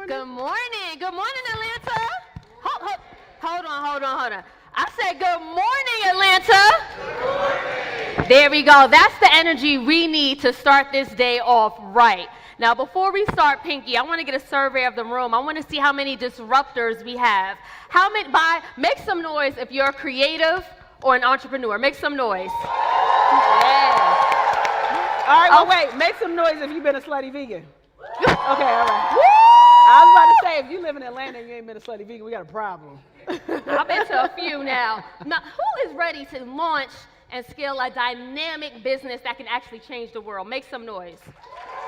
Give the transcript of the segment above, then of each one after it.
Good morning. Good morning, Atlanta. Hold on. I said good morning, Atlanta. Good morning. There we go. That's the energy we need to start this day off right. Now, before we start, Pinky, I want to get a survey of the room. I want to see how many disruptors we have. Make some noise if you're a creative or an entrepreneur. Make some noise. Yeah. All right, well, wait. Make some noise if you've been a Slutty Vegan. Okay, all right. Woo! I was about to say, if you live in Atlanta and you ain't been a Slutty Vegan, we got a problem. I'll bet you a few now. Now, who is ready to launch and scale a dynamic business that can actually change the world? Make some noise.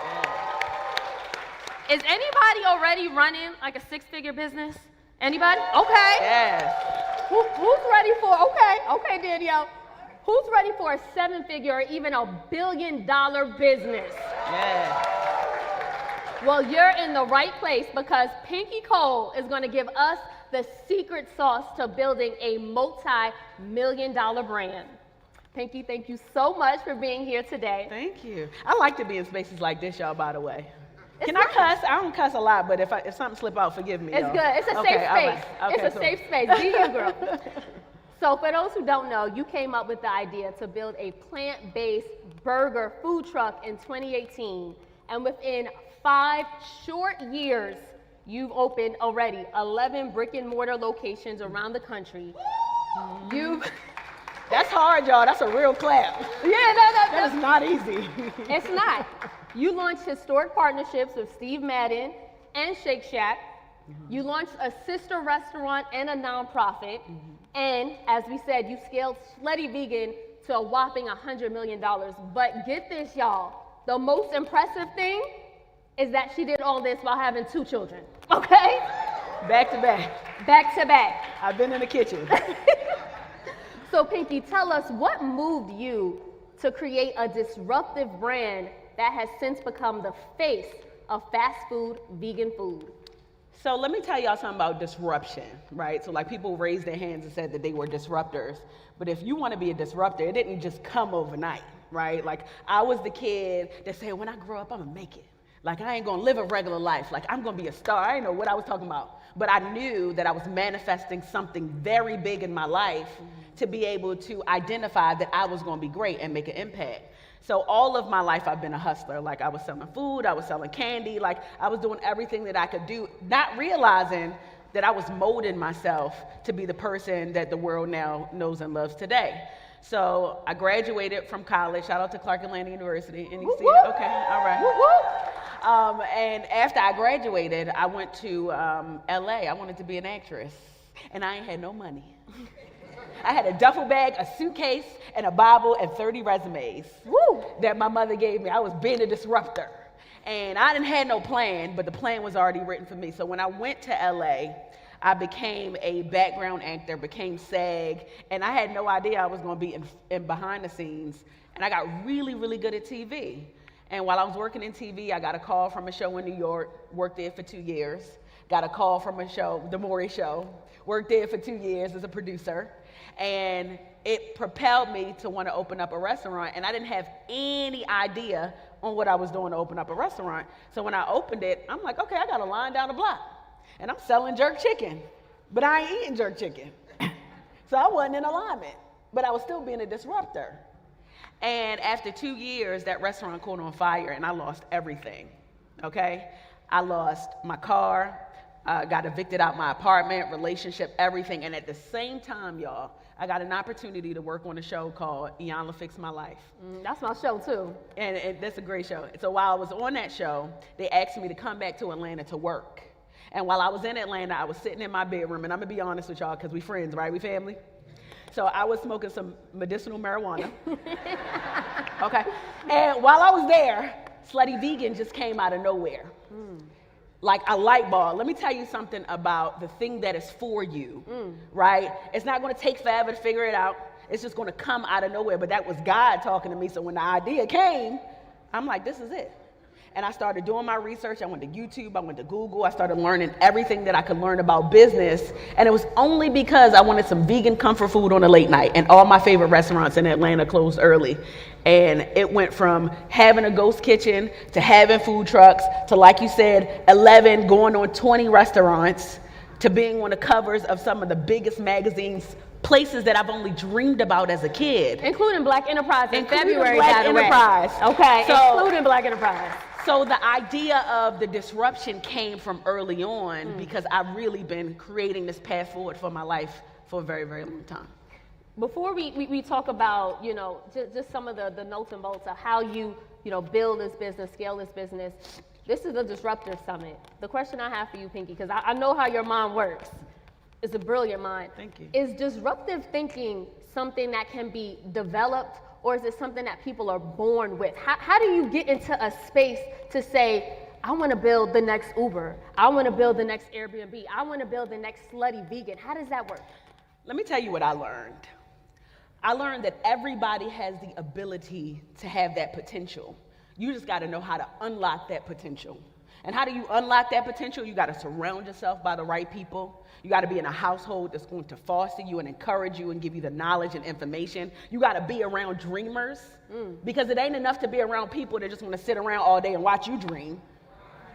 Yeah. Is anybody already running like a six-figure business? Anybody? Okay. Yes. Who's ready for, okay, Danielle. Who's ready for a seven-figure or even a billion-dollar business? Yeah. Well, you're in the right place because Pinky Cole is going to give us the secret sauce to building a multi-million-dollar brand. Pinky, thank you so much for being here today. Thank you. I like to be in spaces like this, y'all, by the way. Can I cuss? I don't cuss a lot, but if something slip out, forgive me. It's good. It's a safe space. Right. Okay, it's a safe space. Be you, girl. So for those who don't know, you came up with the idea to build a plant-based burger food truck in 2018. And within 5 short years, you've opened already 11 brick and mortar locations around the country. That's hard, y'all. That's a real clap. Yeah, That is not easy. It's not. You launched historic partnerships with Steve Madden and Shake Shack. You launched a sister restaurant and a nonprofit. And as we said, you scaled Slutty Vegan to a whopping $100 million. But get this, y'all. The most impressive thing is that she did all this while having 2 children, okay? Back to back. Back to back. I've been in the kitchen. So Pinky, tell us what moved you to create a disruptive brand that has since become the face of fast food, vegan food? So let me tell y'all something about disruption, right? So like people raised their hands and said that they were disruptors. But if you want to be a disruptor, it didn't just come overnight, right? Like I was the kid that said, when I grow up, I'm gonna make it. Like I ain't gonna live a regular life. Like I'm gonna be a star. I didn't know what I was talking about. But I knew that I was manifesting something very big in my life to be able to identify that I was gonna be great and make an impact. So all of my life I've been a hustler. Like I was selling food, I was selling candy, like I was doing everything that I could do, not realizing that I was molding myself to be the person that the world now knows and loves today. So I graduated from college. Shout out to Clark Atlanta University. And you see it? Okay, all right. And after I graduated, I went to LA. I wanted to be an actress, and I ain't had no money. I had a duffel bag, a suitcase, and a Bible, and 30 resumes that my mother gave me. I was being a disruptor. And I didn't have no plan, but the plan was already written for me. So when I went to LA, I became a background actor, became SAG, and I had no idea I was going to be in behind the scenes. And I got really, really good at TV. And while I was working in TV, I got a call from a show in New York, worked there for 2 years. Got a call from a show, The Maury Show, worked there for 2 years as a producer. And it propelled me to want to open up a restaurant. And I didn't have any idea on what I was doing to open up a restaurant. So when I opened it, I'm like, okay, I got a line down the block. And I'm selling jerk chicken, but I ain't eating jerk chicken. So I wasn't in alignment, but I was still being a disruptor. And after 2 years, that restaurant caught on fire and I lost everything, okay? I lost my car, got evicted out my apartment, relationship, everything. And at the same time, y'all, I got an opportunity to work on a show called Iyanla Fix My Life. That's my show too. And that's a great show. So while I was on that show, they asked me to come back to Atlanta to work. And while I was in Atlanta, I was sitting in my bedroom, and I'm gonna be honest with y'all, because we friends, right? We family. So I was smoking some medicinal marijuana. Okay. And while I was there, Slutty Vegan just came out of nowhere. Like a light bulb. Let me tell you something about the thing that is for you, right? It's not gonna take forever to figure it out. It's just gonna come out of nowhere. But that was God talking to me. So when the idea came, I'm like, this is it. and I started doing my research. I went to YouTube, I went to Google, I started learning everything that I could learn about business. And it was only because I wanted some vegan comfort food on a late night, and all my favorite restaurants in Atlanta closed early. And it went from having a ghost kitchen to having food trucks to, like you said, 11 going on 20 restaurants to being on the covers of some of the biggest magazines, places that I've only dreamed about as a kid. Including BLACK ENTERPRISE in Including February, BLACK by the way. Enterprise. Okay, So- including BLACK ENTERPRISE. So the idea of the disruption came from early on because I've really been creating this path forward for my life for a very, very long time. Before we talk about, just some of the nuts and bolts of how you build this business, scale this business, this is the Disruptor Summit. The question I have for you, Pinky, because I know how your mind works. It's a brilliant mind. Thank you. Is disruptive thinking something that can be developed, or is it something that people are born with? How do you get into a space to say, I want to build the next Uber, I want to build the next Airbnb, I want to build the next Slutty Vegan? How does that work? Let me tell you what I learned. I learned that everybody has the ability to have that potential. You just got to know how to unlock that potential. And how do you unlock that potential? You got to surround yourself by the right people. You got to be in a household that's going to foster you and encourage you and give you the knowledge and information. You got to be around dreamers because it ain't enough to be around people that just want to sit around all day and watch you dream.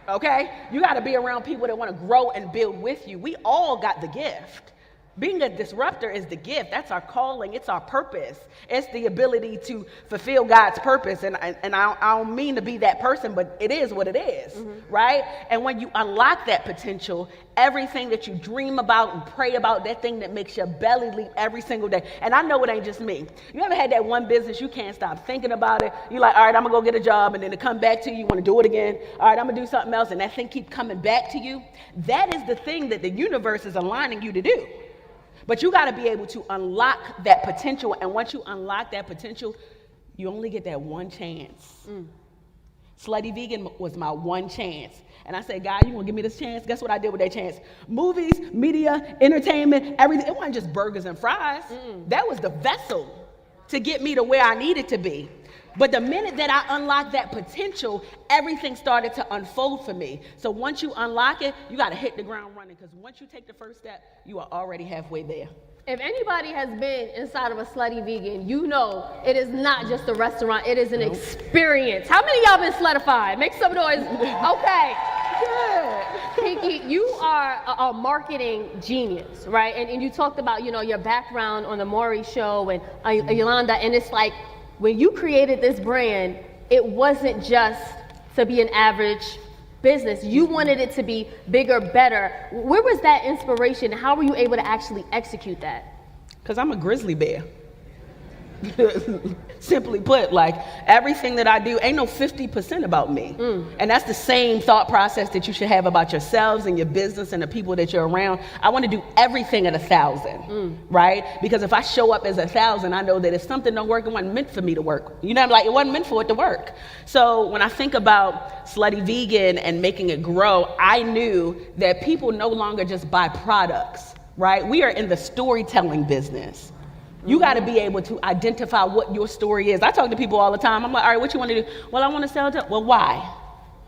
Okay? You got to be around people that want to grow and build with you. We all got the gift. Being a disruptor is the gift. That's our calling. It's our purpose. It's the ability to fulfill God's purpose. And I don't mean to be that person, but it is what it is, right? And when you unlock that potential, everything that you dream about and pray about, that thing that makes your belly leap every single day. And I know it ain't just me. You ever had that one business, you can't stop thinking about it? You're like, all right, I'm going to go get a job. And then to come back to you, you want to do it again. All right, I'm going to do something else. And that thing keep coming back to you. That is the thing that the universe is aligning you to do. But you got to be able to unlock that potential. And once you unlock that potential, you only get that one chance. Slutty Vegan was my one chance. And I said, God, you want to give me this chance? Guess what I did with that chance? Movies, media, entertainment, everything. It wasn't just burgers and fries. That was the vessel to get me to where I needed to be. But the minute that I unlocked that potential, everything started to unfold for me. So once you unlock it, you got to hit the ground running, because once you take the first step, you are already halfway there. If anybody has been inside of a Slutty Vegan, you know it is not just a restaurant, it is an experience. How many of y'all been sluttified? Make some noise. Okay. Good. Pinky, you are a marketing genius, right? And you talked about, your background on the Maury show and Yolanda, and it's like, when you created this brand, it wasn't just to be an average business. You wanted it to be bigger, better. Where was that inspiration? How were you able to actually execute that? Because I'm a grizzly bear. Simply put, like, everything that I do ain't no 50% about me. And that's the same thought process that you should have about yourselves and your business and the people that you're around. I want to do everything at 1,000, right? Because if I show up as 1,000, I know that if something don't work, it wasn't meant for me to work. You know, like, it wasn't meant for it to work. So when I think about Slutty Vegan and making it grow, I knew that people no longer just buy products, right? We are in the storytelling business. You got to be able to identify what your story is. I talk to people all the time. I'm like, all right, what you want to do? Well, I want to sell. Well, why?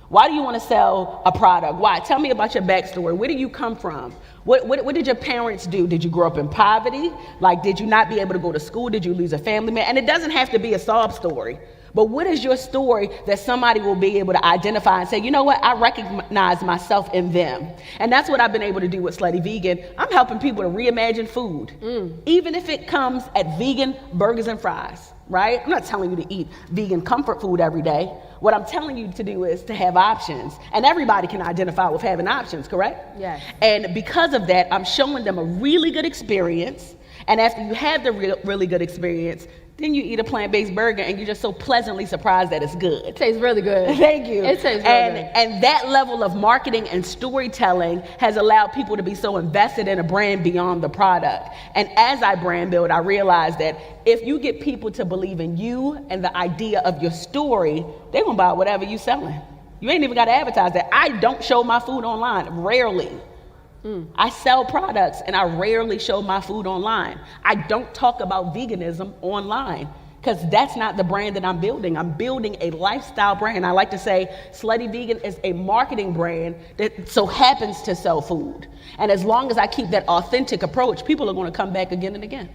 Why do you want to sell a product? Why? Tell me about your backstory. Where do you come from? What did your parents do? Did you grow up in poverty? Like, did you not be able to go to school? Did you lose a family member? And it doesn't have to be a sob story. But what is your story that somebody will be able to identify and say, you know what, I recognize myself in them? And that's what I've been able to do with Slutty Vegan. I'm helping people to reimagine food, even if it comes at vegan burgers and fries, right? I'm not telling you to eat vegan comfort food every day. What I'm telling you to do is to have options. And everybody can identify with having options, correct? Yes. And because of that, I'm showing them a really good experience. And after you have the really good experience, then you eat a plant-based burger and you're just so pleasantly surprised that it's good. It tastes really good. Thank you. It tastes really good. And that level of marketing and storytelling has allowed people to be so invested in a brand beyond the product. And as I brand build, I realized that if you get people to believe in you and the idea of your story, they're gonna buy whatever you're selling. You ain't even gotta advertise that. I don't show my food online, rarely. I sell products and I rarely show my food online. I don't talk about veganism online. because that's not the brand that I'm building. I'm building a lifestyle brand. I like to say Slutty Vegan is a marketing brand that so happens to sell food. And as long as I keep that authentic approach, people are going to come back again and again.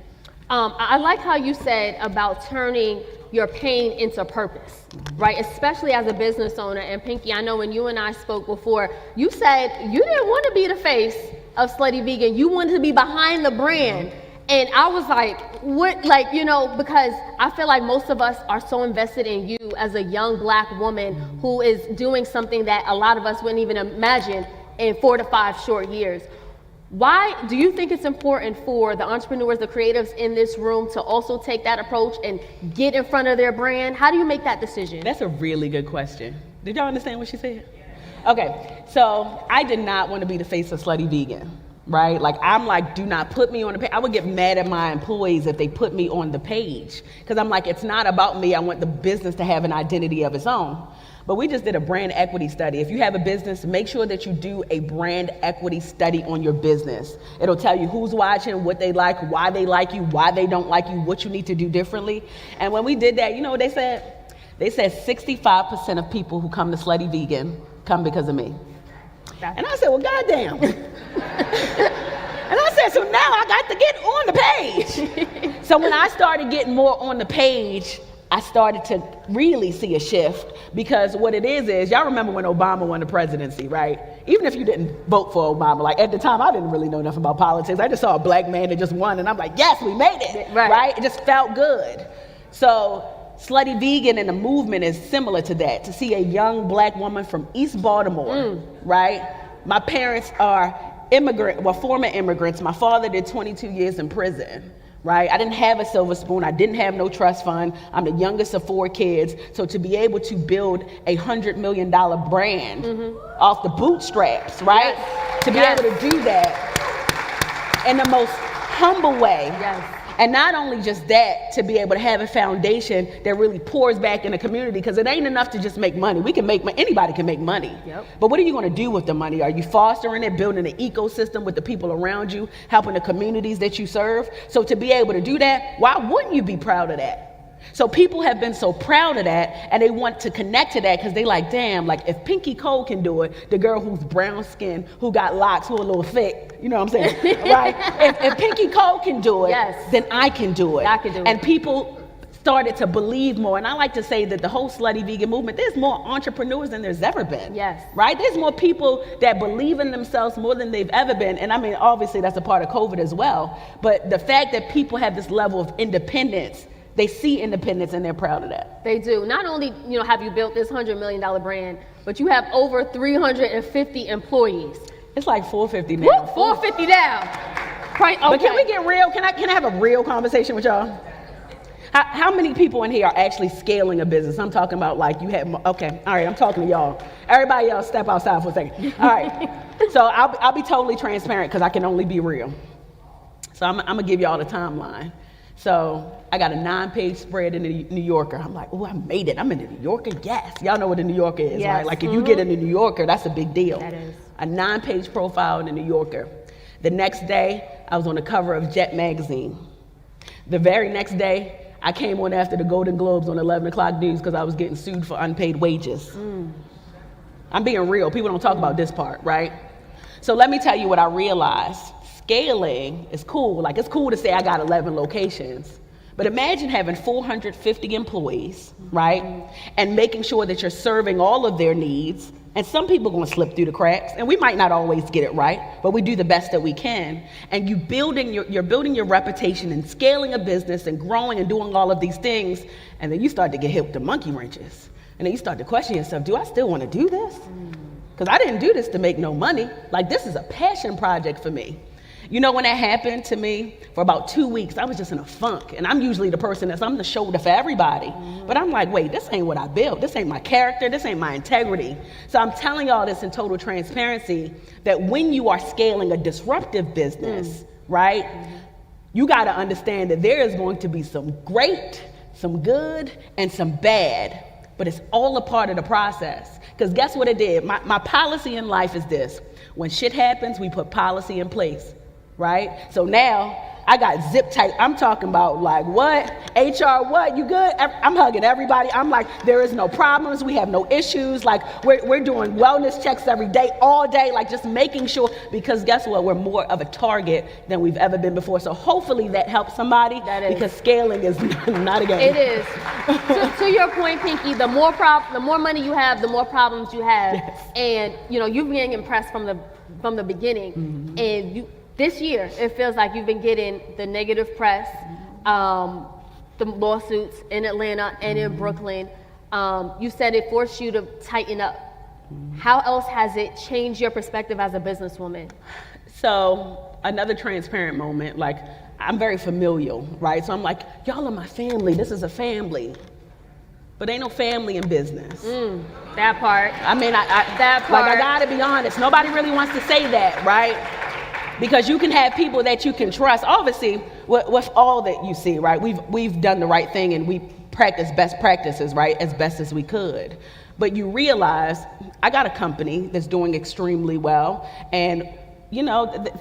I like how you said about turning your pain into purpose, right? Especially as a business owner. And Pinky, I know when you and I spoke before, you said you didn't want to be the face of Slutty Vegan. You wanted to be behind the brand. And I was like, what, like, you know, because I feel like most of us are so invested in you as a young Black woman who is doing something that a lot of us wouldn't even imagine in 4 to 5 short years. Why do you think it's important for the entrepreneurs, the creatives in this room to also take that approach and get in front of their brand? How do you make that decision? That's a really good question. Did y'all understand what she said? Okay, so I did not want to be the face of Slutty Vegan, right? Like, I'm like, do not put me on the page. I would get mad at my employees if they put me on the page, because I'm like, it's not about me. I want the business to have an identity of its own. But we just did a brand equity study. If you have a business, make sure that you do a brand equity study on your business. It'll tell you who's watching, what they like you, why they don't like you, what you need to do differently. And when we did that, you know what they said? They said 65% of people who come to Slutty Vegan come because of me. And I said, well, goddamn. And I said, so now I got to get on the page. So when I started getting more on the page, I started to really see a shift, because what it is y'all remember when Obama won the presidency, right? Even if you didn't vote for Obama, like at the time, I didn't really know enough about politics. I just saw a Black man that just won, and I'm like, yes, we made it, right? It just felt good. So Slutty Vegan and the movement is similar to that, to see a young Black woman from East Baltimore, right? My parents are former immigrants. My father did 22 years in prison. Right? I didn't have a silver spoon. I didn't have no trust fund. I'm the youngest of 4 kids. So to be able to build a $100 million brand off the bootstraps, right? To be able to do that in the most humble way. And not only just that, to be able to have a foundation that really pours back in the community, because it ain't enough to just make money. We can make money. Anybody can make money. But what are you going to do with the money? Are you fostering it, building an ecosystem with the people around you, helping the communities that you serve? So to be able to do that, why wouldn't you be proud of that? So people have been so proud of that, and they want to connect to that, because they like, damn, like if Pinky Cole can do it, the girl who's brown skinned, who got locks, who a little thick, you know what I'm saying, right? If Pinky Cole can do it, then I can do it. And people started to believe more. And I like to say that the whole Slutty Vegan movement, there's more entrepreneurs than there's ever been. Right? There's more people that believe in themselves more than they've ever been. And I mean, obviously that's a part of COVID as well. But the fact that people have this level of independence, they see independence and they're proud of that. They do. Not only, you know, have you built this $100 million brand, but you have over 350 employees. It's like 450 now. 450 now. Right, okay. But can we get real? Can I have a real conversation with y'all? How many people in here are actually scaling a business? I'm talking about like you have, okay, all right, I'm talking to y'all. Everybody else step outside for a second. All right, so I'll be totally transparent, because I can only be real. So I'm gonna give y'all the timeline. So I got a 9-page spread in the New Yorker. I'm like, oh, I made it. I'm in the New Yorker. Yes. Y'all know what the New Yorker is, right? Like if you get in the New Yorker, that's a big deal. That is. A 9-page profile in the New Yorker. The next day, I was on the cover of Jet magazine. The very next day, I came on after the Golden Globes on 11 o'clock news, because I was getting sued for unpaid wages. I'm being real. People don't talk about this part, right? So let me tell you what I realized. Scaling is cool. Like, it's cool to say I got 11 locations. But imagine having 450 employees, right? And making sure that you're serving all of their needs. And some people are going to slip through the cracks, and we might not always get it right, but we do the best that we can. And you're building your reputation and scaling a business and growing and doing all of these things. And then you start to get hit with the monkey wrenches. And then you start to question yourself, do I still want to do this? Because I didn't do this to make no money. Like, this is a passion project for me. You know, when that happened to me, for about 2 weeks, I was just in a funk. And I'm usually the person I'm the shoulder for everybody. But I'm like, wait, this ain't what I built. This ain't my character. This ain't my integrity. So I'm telling y'all this in total transparency, that when you are scaling a disruptive business, right, you got to understand that there is going to be some great, some good, and some bad. But it's all a part of the process. Because guess what it did? My policy in life is this. When shit happens, we put policy in place. Right? So now I got zip tight. I'm talking about like, what? HR, what? You good? I'm hugging everybody. I'm like, there is no problems. We have no issues. Like, we're doing wellness checks every day, all day, like just making sure, because guess what? We're more of a target than we've ever been before. So hopefully that helps somebody, because scaling is not a game. It is. To your point, Pinky, the more money you have, the more problems you have. Yes. And you're being impressed from the beginning. And this year, it feels like you've been getting the negative press, the lawsuits in Atlanta and in Brooklyn. You said it forced you to tighten up. How else has it changed your perspective as a businesswoman? So another transparent moment, like, I'm very familial, right? So I'm like, y'all are my family. This is a family. But ain't no family in business. That part. I mean, that part. Like, I gotta be honest. Nobody really wants to say that, right? Because you can have people that you can trust. Obviously, with all that you see, right? We've done the right thing, and we practice best practices, right, as best as we could. But you realize, I got a company that's doing extremely well, and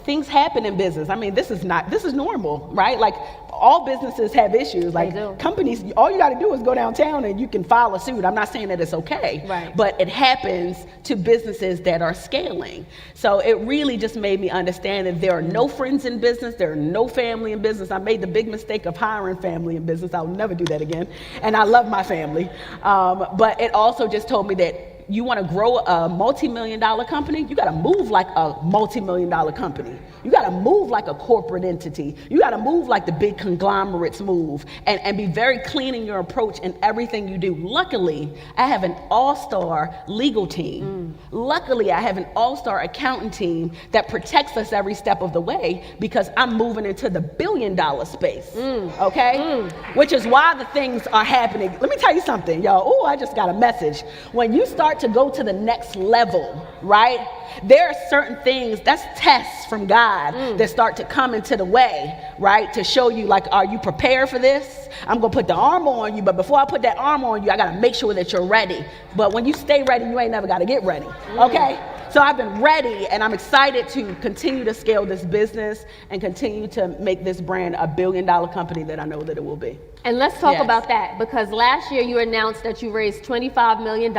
things happen in business. I mean, this is normal, right? Like, all businesses have issues. Like, companies, all you got to do is go downtown and you can file a suit. I'm not saying that it's okay, right, but it happens to businesses that are scaling. So it really just made me understand that there are no friends in business. There are no family in business. I made the big mistake of hiring family in business. I'll never do that again. And I love my family. But it also just told me that you want to grow a multi-million-dollar company, you got to move like a multi-million-dollar company. You got to move like a corporate entity. You got to move like the big conglomerates move, and be very clean in your approach in everything you do. Luckily, I have an all-star legal team. Luckily, I have an all-star accounting team that protects us every step of the way, because I'm moving into the billion-dollar space, okay? Which is why the things are happening. Let me tell you something, y'all. Oh, I just got a message. When you start to go to the next level, right? There are certain things, that's tests from God that start to come into the way, right? To show you, like, are you prepared for this? I'm gonna put the armor on you, but before I put that armor on you, I gotta make sure that you're ready. But when you stay ready, you ain't never gotta get ready, okay? So I've been ready, and I'm excited to continue to scale this business and continue to make this brand a billion-dollar company that I know that it will be. And let's talk about that, because last year you announced that you raised $25 million,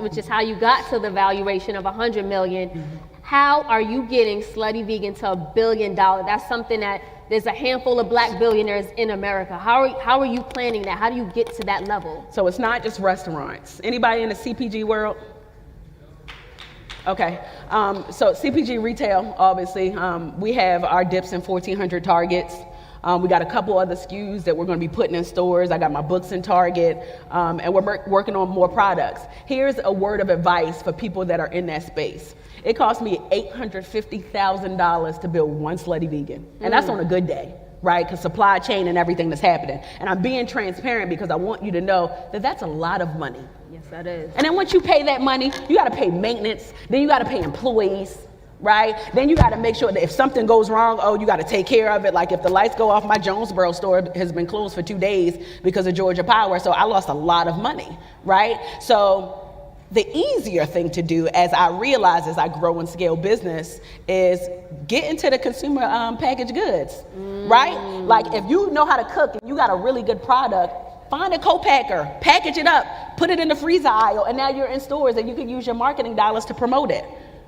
which is how you got to the valuation of $100 million. How are you getting Slutty Vegan to $1 billion? That's something that there's a handful of Black billionaires in America. How are you planning that? How do you get to that level? So it's not just restaurants. Anybody in the CPG world? Okay, so CPG retail, obviously, we have our dips in 1,400 Targets. We got a couple other SKUs that we're gonna be putting in stores. I got my books in Target, and we're working on more products. Here's a word of advice for people that are in that space. It cost me $850,000 to build one Slutty Vegan, and that's on a good day, right? Because supply chain and everything that's happening. And I'm being transparent because I want you to know that that's a lot of money. Yes, that is. And then once you pay that money, you gotta pay maintenance, then you gotta pay employees, right? Then you gotta make sure that if something goes wrong, you gotta take care of it. Like, if the lights go off, my Jonesboro store has been closed for 2 days because of Georgia Power, so I lost a lot of money, right? So the easier thing to do, as I realize as I grow and scale business, is get into the consumer packaged goods, right? Like, if you know how to cook and you got a really good product, find a co-packer, package it up, put it in the freezer aisle, and now you're in stores and you can use your marketing dollars to promote it,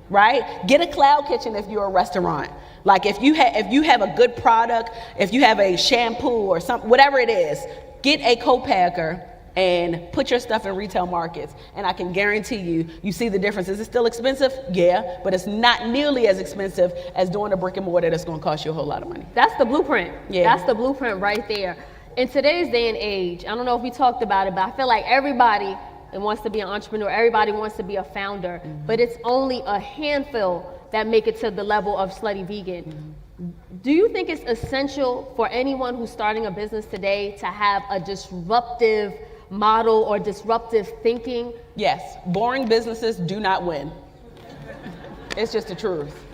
right? Get a cloud kitchen if you're a restaurant. Like, if you have a good product, if you have a shampoo or something, whatever it is, get a co-packer and put your stuff in retail markets. And I can guarantee you see the difference. Is it still expensive? Yeah, but it's not nearly as expensive as doing a brick and mortar that's gonna cost you a whole lot of money. That's the blueprint. Yeah. That's the blueprint right there. In today's day and age, I don't know if we talked about it, but I feel like everybody wants to be an entrepreneur, everybody wants to be a founder, but it's only a handful that make it to the level of Slutty Vegan. Do you think it's essential for anyone who's starting a business today to have a disruptive model or disruptive thinking? Yes, boring businesses do not win. It's just the truth.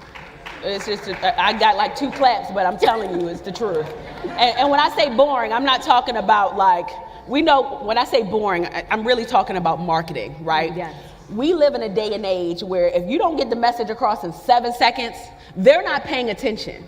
It's just, I got like 2 claps, but I'm telling you, it's the truth. And when I say boring, I'm not talking about, like, we know when I say boring, I'm really talking about marketing, right? Yes. We live in a day and age where if you don't get the message across in 7 seconds, they're not paying attention.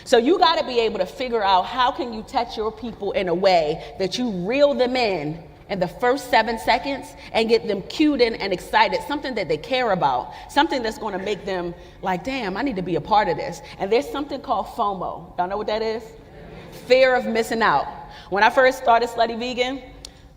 So you got to be able to figure out how can you touch your people in a way that you reel them in the first 7 seconds and get them cued in and excited, something that they care about, something that's going to make them like, damn, I need to be a part of this. And there's something called FOMO. Y'all know what that is? Fear of missing out. When I first started Slutty Vegan,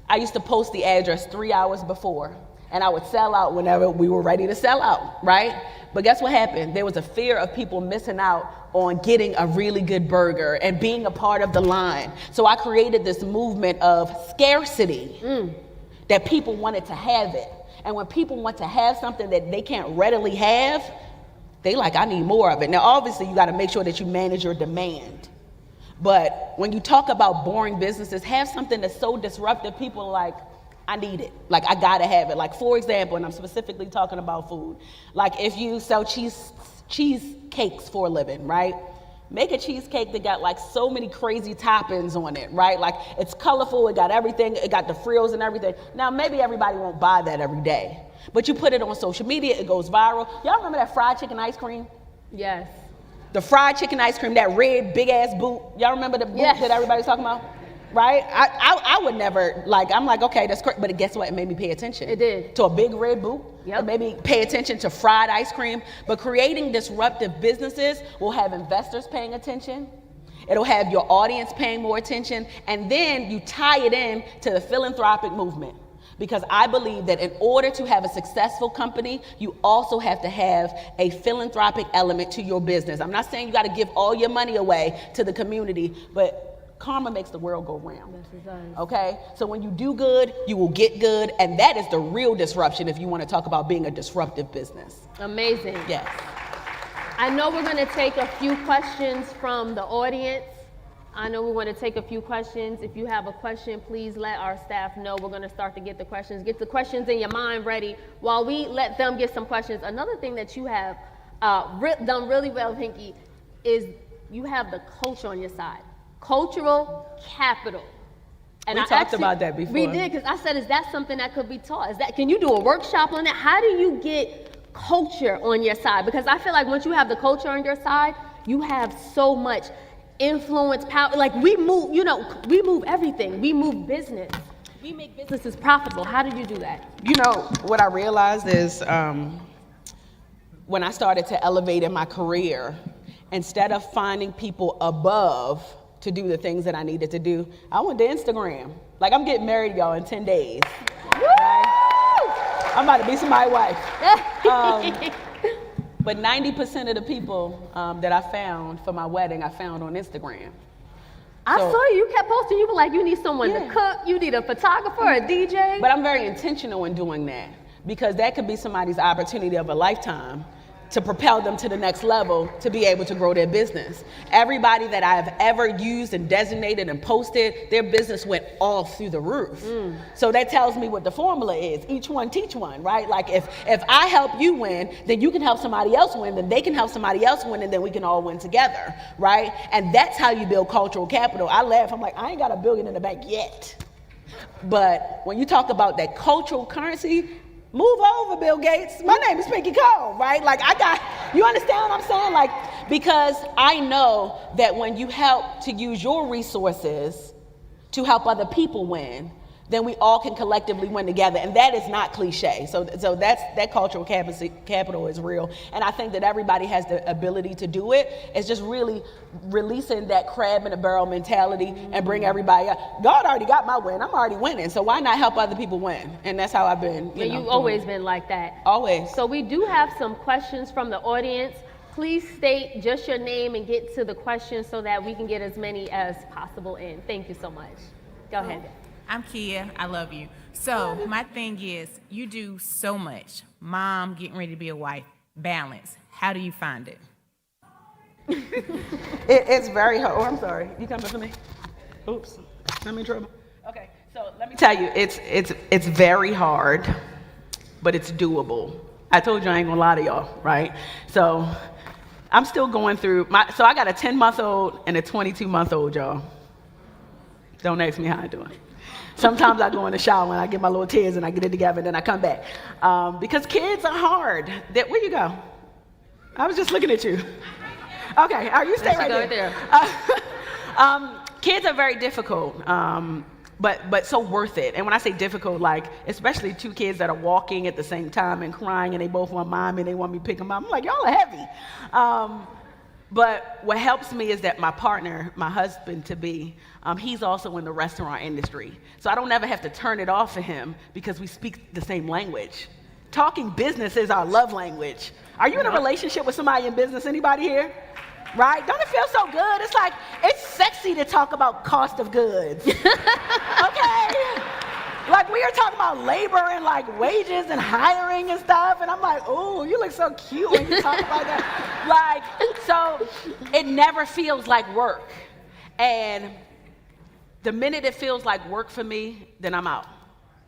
I used to post the address 3 hours before, and I would sell out whenever we were ready to sell out, right? But guess what happened? There was a fear of people missing out on getting a really good burger and being a part of the line. So I created this movement of scarcity, that people wanted to have it. And when people want to have something that they can't readily have, they like, I need more of it. Now, obviously, you got to make sure that you manage your demand. But when you talk about boring businesses, have something that's so disruptive, people are like, I need it. Like, I gotta have it. Like, for example, and I'm specifically talking about food. Like, if you sell cheesecakes for a living, right? Make a cheesecake that got like so many crazy toppings on it, right? Like, it's colorful, it got everything, it got the frills and everything. Now, maybe everybody won't buy that every day, but you put it on social media, it goes viral. Y'all remember that fried chicken ice cream? Yes. The fried chicken ice cream, that red big ass boot. Y'all remember the boot that everybody's talking about? Right? I would never, like, I'm like, okay, that's great. But guess what? It made me pay attention. It did. To a big red boot. Yep. It made me pay attention to fried ice cream. But creating disruptive businesses will have investors paying attention. It'll have your audience paying more attention. And then you tie it in to the philanthropic movement. Because I believe that in order to have a successful company, you also have to have a philanthropic element to your business. I'm not saying you got to give all your money away to the community, but karma makes the world go round. Yes, it does. Okay? So when you do good, you will get good. And that is the real disruption if you want to talk about being a disruptive business. Amazing. Yes. I know we're going to take a few questions from the audience. I know we want to take a few questions. If you have a question, please let our staff know. We're going to start to get the questions. Get the questions in your mind ready while we let them get some questions. Another thing that you have done really well, Pinky, is you have the culture on your side. Cultural capital. And we talked about that before. We did, because I said, is that something that could be taught? Can you do a workshop on that? How do you get culture on your side? Because I feel like once you have the culture on your side, you have so much influence, power. Like, we move, we move everything. We move business. We make businesses profitable. How do you do that? You know, what I realized is when I started to elevate in my career, instead of finding people above to do the things that I needed to do, I went to Instagram. Like, I'm getting married, y'all, in 10 days. Right? I'm about to be somebody's wife. But 90% of the people that I found for my wedding, I found on Instagram. I saw you kept posting. You were like, you need someone to cook, you need a photographer, a DJ. But I'm very intentional in doing that, because that could be somebody's opportunity of a lifetime to propel them to the next level to be able to grow their business. Everybody that I've ever used and designated and posted, their business went all through the roof. So that tells me what the formula is. Each one teach one, right? Like, if I help you win, then you can help somebody else win, then they can help somebody else win, and then we can all win together, right? And that's how you build cultural capital. I laugh, I'm like, I ain't got $1 billion in the bank yet. But when you talk about that cultural currency, move over, Bill Gates. My name is Pinky Cole, right? Like, you understand what I'm saying? Like, because I know that when you help to use your resources to help other people win, then we all can collectively win together. And that is not cliche. So that cultural capital is real. And I think that everybody has the ability to do it. It's just really releasing that crab in a barrel mentality and bring everybody up. God already got my win. I'm already winning. So why not help other people win? And that's how I've been. You've always been like that. Always. So we do have some questions from the audience. Please state just your name and get to the questions so that we can get as many as possible in. Thank you so much. Go ahead. I'm Kia. I love you. So my thing is, you do so much. Mom, getting ready to be a wife, balance. How do you find it? It's very hard. Oh, I'm sorry. You coming for me? Oops. I'm in trouble. Okay. So let me tell you, it's very hard, but it's doable. I told you I ain't gonna lie to y'all, right? So I'm still going through so I got a 10-month-old and a 22-month-old, y'all. Don't ask me how I'm doing. Sometimes I go in the shower and I get my little tears and I get it together and then I come back. Because kids are hard. Where you go? I was just looking at you. Okay, you stay right Go there. there. Kids are very difficult, but so worth it. And when I say difficult, like especially two kids that are walking at the same time and crying, and they both want mommy and they want me to pick them up. I'm like, y'all are heavy. But what helps me is that my partner, my husband-to-be, he's also in the restaurant industry. So I don't ever have to turn it off for him because we speak the same language. Talking business is our love language. Are you in a relationship with somebody in business? Anybody here? Right? Don't it feel so good? It's like, it's sexy to talk about cost of goods. Okay? Like we are talking about labor and like wages and hiring and stuff, and I'm like, oh, you look so cute when you talk about that. Like, so it never feels like work. And the minute it feels like work for me, then I'm out.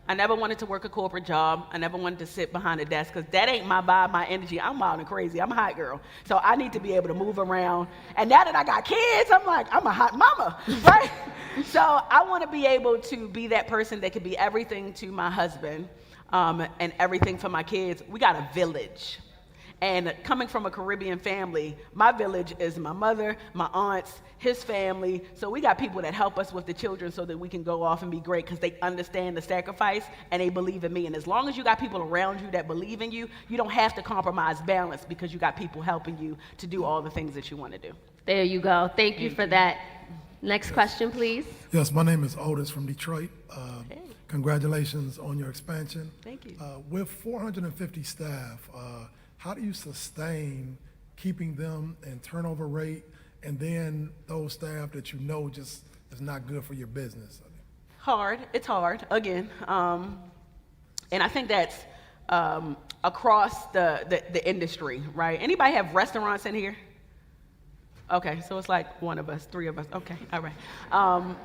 I never wanted to work a corporate job. I never wanted to sit behind a desk because that ain't my vibe, my energy. I'm wild and crazy. I'm a hot girl. So I need to be able to move around. And now that I got kids, I'm like, I'm a hot mama, right? So I want to be able to be that person that could be everything to my husband and everything for my kids. We got a village. And coming from a Caribbean family, my village is my mother, my aunts, his family. So we got people that help us with the children so that we can go off and be great because they understand the sacrifice and they believe in me. And as long as you got people around you that believe in you, you don't have to compromise balance because you got people helping you to do all the things that you want to do. There you go. Thank you for that. Next question, please. Yes, my name is Otis from Detroit. Hey. Congratulations on your expansion. Thank you. With 450 staff, how do you sustain keeping them and turnover rate, and then those staff that you know just is not good for your business? Hard. It's hard, again. And I think that's across the industry, right? Anybody have restaurants in here? Okay, so it's like one of us, three of us. Okay, all right.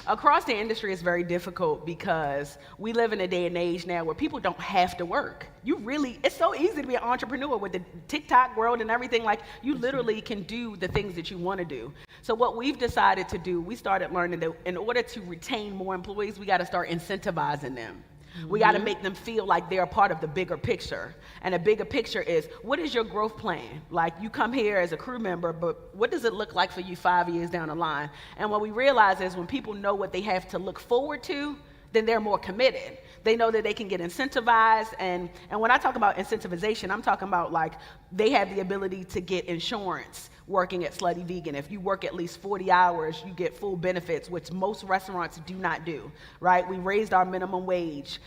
Across the industry, it's very difficult because we live in a day and age now where people don't have to work. It's so easy to be an entrepreneur with the TikTok world and everything. Like, you literally can do the things that you want to do. So what we've decided to do, we started learning that in order to retain more employees, we got to start incentivizing them. We got to make them feel like they're a part of the bigger picture. And the bigger picture is, what is your growth plan? Like, you come here as a crew member, but what does it look like for you 5 years down the line? And what we realize is when people know what they have to look forward to, then they're more committed. They know that they can get incentivized. And when I talk about incentivization, I'm talking about like they have the ability to get insurance working at Slutty Vegan. If you work at least 40 hours, you get full benefits, which most restaurants do not do, right? We raised our minimum wage.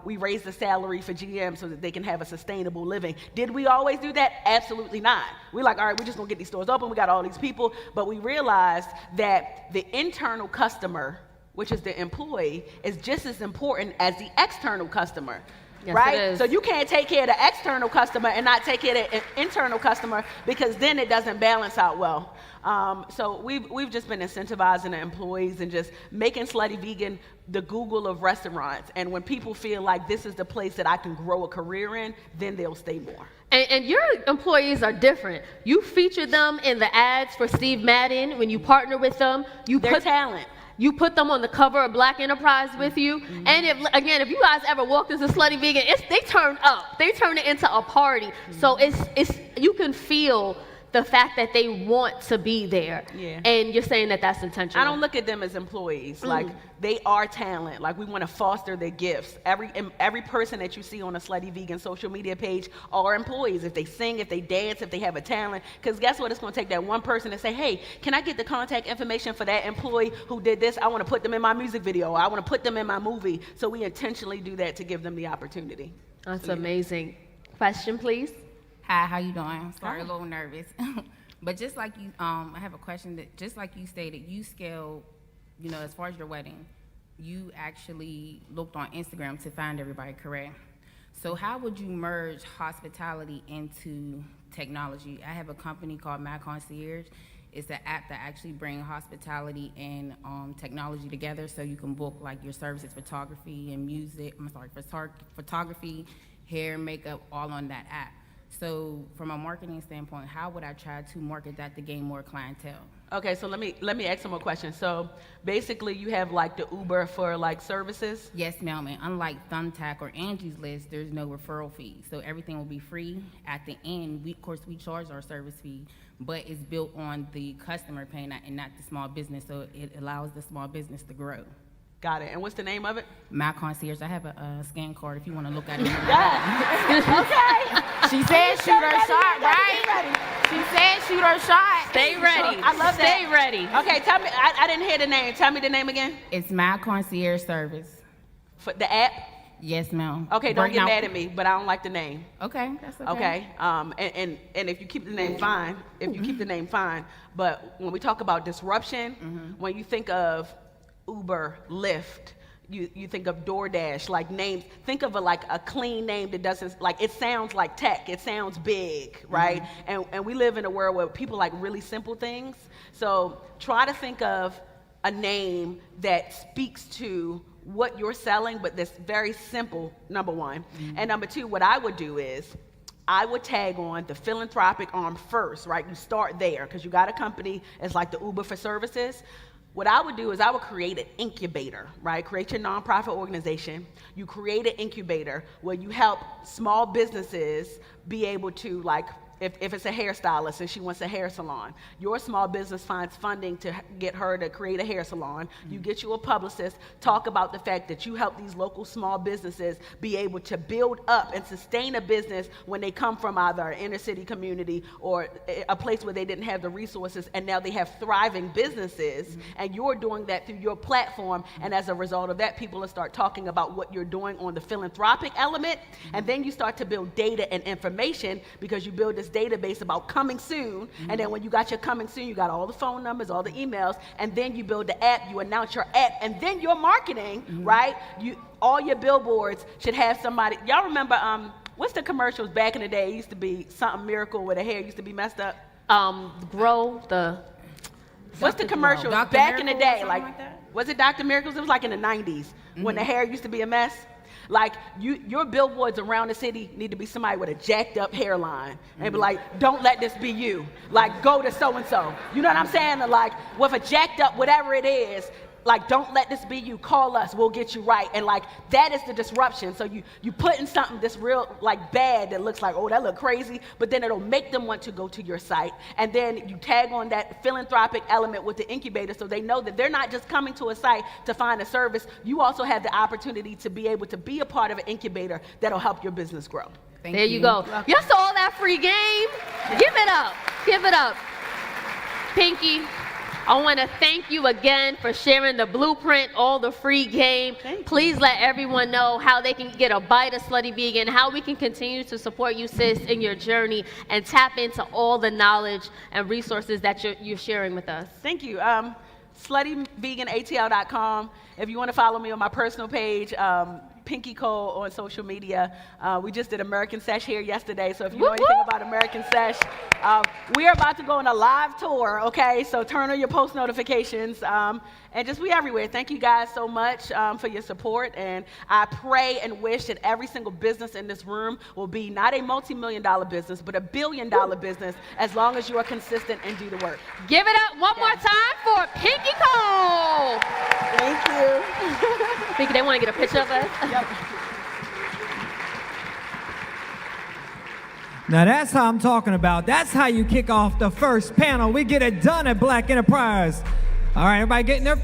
We raised the salary for GM so that they can have a sustainable living. Did we always do that? Absolutely not. We're like, all right, we're just gonna get these stores open. We got all these people, but we realized that the internal customer, which is the employee, is just as important as the external customer. Yes, right? it is. So you can't take care of the external customer and not take care of the internal customer because then it doesn't balance out well. So we've just been incentivizing the employees and just making Slutty Vegan the Google of restaurants. And when people feel like this is the place that I can grow a career in, then they'll stay more. And your employees are different. You feature them in the ads for Steve Madden. When you partner with them, They're talent. You put them on the cover of BLACK Enterprise with you. Mm-hmm. And if you guys ever walked into Slutty Vegan, they turn up. They turn it into a party. Mm-hmm. So it's you can feel the fact that they want to be there. Yeah. And you're saying that that's intentional. I don't look at them as employees. Like, they are talent. Like, we want to foster their gifts. Every person that you see on a Slutty Vegan social media page are employees. If they sing, if they dance, if they have a talent. Because guess what? It's going to take that one person to say, hey, can I get the contact information for that employee who did this? I want to put them in my music video. I want to put them in my movie. So we intentionally do that to give them the opportunity. That's amazing. Question, please. Hi, how you doing? Sorry, a little nervous. But just like you, I have a question that just like you stated, you scaled, as far as your wedding, you actually looked on Instagram to find everybody, correct? So how would you merge hospitality into technology? I have a company called My Concierge. It's an app that actually brings hospitality and technology together, so you can book like your services, photography and music. Photography, hair, makeup, all on that app. So from a marketing standpoint, how would I try to market that to gain more clientele? Okay, so let me ask some more questions. So basically, you have like the Uber for like services. Yes, ma'am. And unlike Thumbtack or Angie's List, there's no referral fee. So everything will be free. At the end, of course, we charge our service fee, but it's built on the customer paying that and not the small business. So it allows the small business to grow. Got it. And what's the name of it? My Concierge. I have a scan card if you want to look at it. Okay. She said shoot her shot, right? She said shoot her shot. Stay ready. I love that. Stay ready. Okay, tell me. I didn't hear the name. Tell me the name again. It's My Concierge Service. For the app. Yes, ma'am. Okay, don't Right get now- mad at me, but I don't like the name. Okay, that's okay. Okay. And if you keep the name, fine. If you keep the name, fine. But when we talk about disruption, when you think of Uber, Lyft, you think of DoorDash, like names. Think of a clean name that doesn't, like, it sounds like tech. It sounds big, right? And we live in a world where people like really simple things. So try to think of a name that speaks to what you're selling, but that's very simple, number one. And number two, what I would do is I would tag on the philanthropic arm first, right? You start there because you got a company, it's like the Uber for services. What I would do is I would create an incubator, right? Create your nonprofit organization. You create an incubator where you help small businesses be able to, like, if it's a hairstylist and she wants a hair salon, your small business finds funding to get her to create a hair salon. You get you a publicist, talk about the fact that you help these local small businesses be able to build up and sustain a business when they come from either an inner city community or a place where they didn't have the resources, and now they have thriving businesses, and you're doing that through your platform, and as a result of that, people will start talking about what you're doing on the philanthropic element, and then you start to build data and information because you build this database about coming soon, and then when you got your coming soon, you got all the phone numbers, all the emails, and then you build the app, you announce your app, and then your marketing, right? All your billboards should have somebody. Y'all remember what's the commercials back in the day? It used to be something miracle where the hair used to be messed up. What's the commercials Dr. back in the Miracle or day? something Like like that? was it Dr. Miracles? It was like in the 90s when the hair used to be a mess. Like your billboards around the city need to be somebody with a jacked up hairline and be like, don't let this be you. Like, go to so and so. You know what I'm saying? Or like with a jacked up whatever it is. Like, don't let this be you. Call us. We'll get you right. And like that is the disruption. So you put in something that's real like bad that looks like, oh, that look crazy, but then it'll make them want to go to your site. And then you tag on that philanthropic element with the incubator so they know that they're not just coming to a site to find a service. You also have the opportunity to be able to be a part of an incubator that'll help your business grow. Thank There you go. Y'all saw all that free game? Give it up. Give it up. Pinky, I want to thank you again for sharing the blueprint, all the free game. Please let everyone know how they can get a bite of Slutty Vegan, how we can continue to support you, sis, in your journey and tap into all the knowledge and resources that you're sharing with us. Thank you. SluttyVeganATL.com. If you want to follow me on my personal page, Pinky Cole on social media. We just did American Sesh here yesterday, so if you know anything about American Sesh, we are about to go on a live tour, okay? So turn on your post notifications, and just be everywhere. Thank you guys so much for your support, and I pray and wish that every single business in this room will be not a multi-million-dollar business, but a billion-dollar business as long as you are consistent and do the work. Give it up one more time for Pinky Cole. Thank you. Pinky, they want to get a picture of us? Yep. Now that's how I'm talking about. That's how you kick off the first panel. We get it done at Black Enterprise. All right, everybody getting their